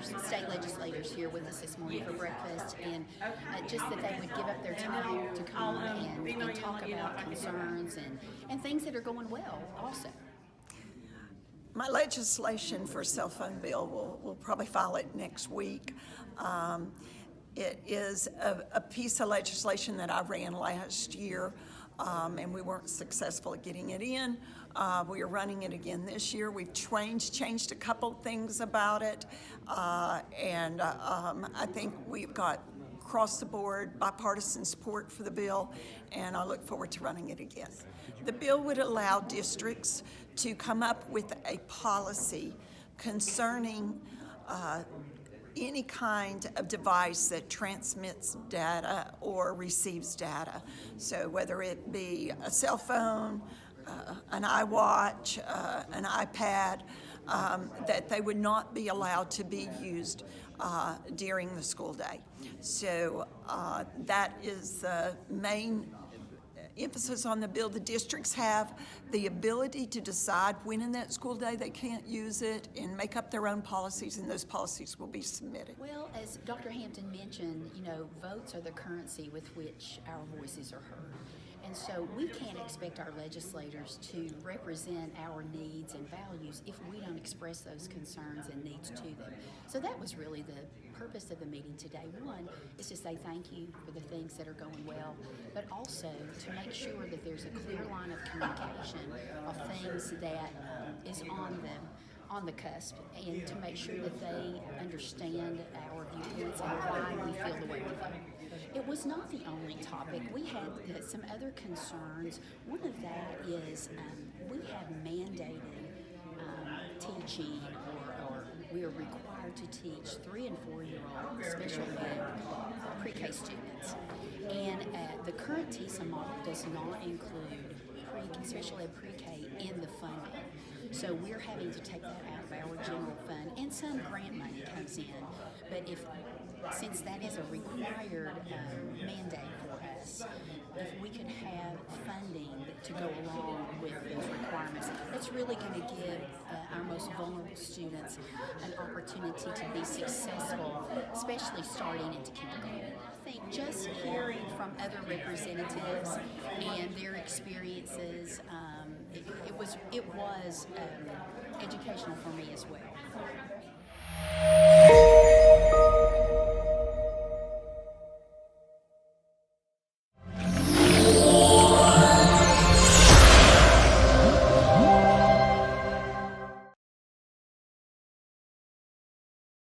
state legislators here with us this morning for breakfast, and just that they would give up their time to come and talk about concerns and things that are going well also. My legislation for cell phone bill, we'll probably file it next week. It is a piece of legislation that I ran last year, and we weren't successful at getting it in. We are running it again this year. We've changed a couple things about it, and I think we've got across the board bipartisan support for the bill, and I look forward to running it again. The bill would allow districts to come up with a policy concerning any kind of device that transmits data or receives data. So whether it be a cell phone, an iWatch, an iPad, that they would not be allowed to be used during the school day. So that is the main emphasis on the bill. The districts have the ability to decide when in that school day they can't use it and make up their own policies, and those policies will be submitted. Well, as Dr. Hampton mentioned, votes are the currency with which our voices are heard. And so we can't expect our legislators to represent our needs and values if we don't express those concerns and needs to them. So that was really the purpose of the meeting today. One is to say thank you for the things that are going well, but also to make sure that there's a clear line of communication of things that is on the cusp, and to make sure that they understand our viewpoints and why we feel the way we feel. It was not the only topic. We had some other concerns. One of that is we have mandated teaching, or we are required to teach 3- and 4-year-old special ed pre-K students. And the current TISA model does not include special ed pre-K in the funding. So we're having to take that out of our general fund, and some grant money comes in. But since that is a required mandate for us, if we could have funding to go along with those requirements, that's really going to give our most vulnerable students an opportunity to be successful, especially starting into kindergarten. I think just hearing from other representatives and their experiences, it was educational for me as well.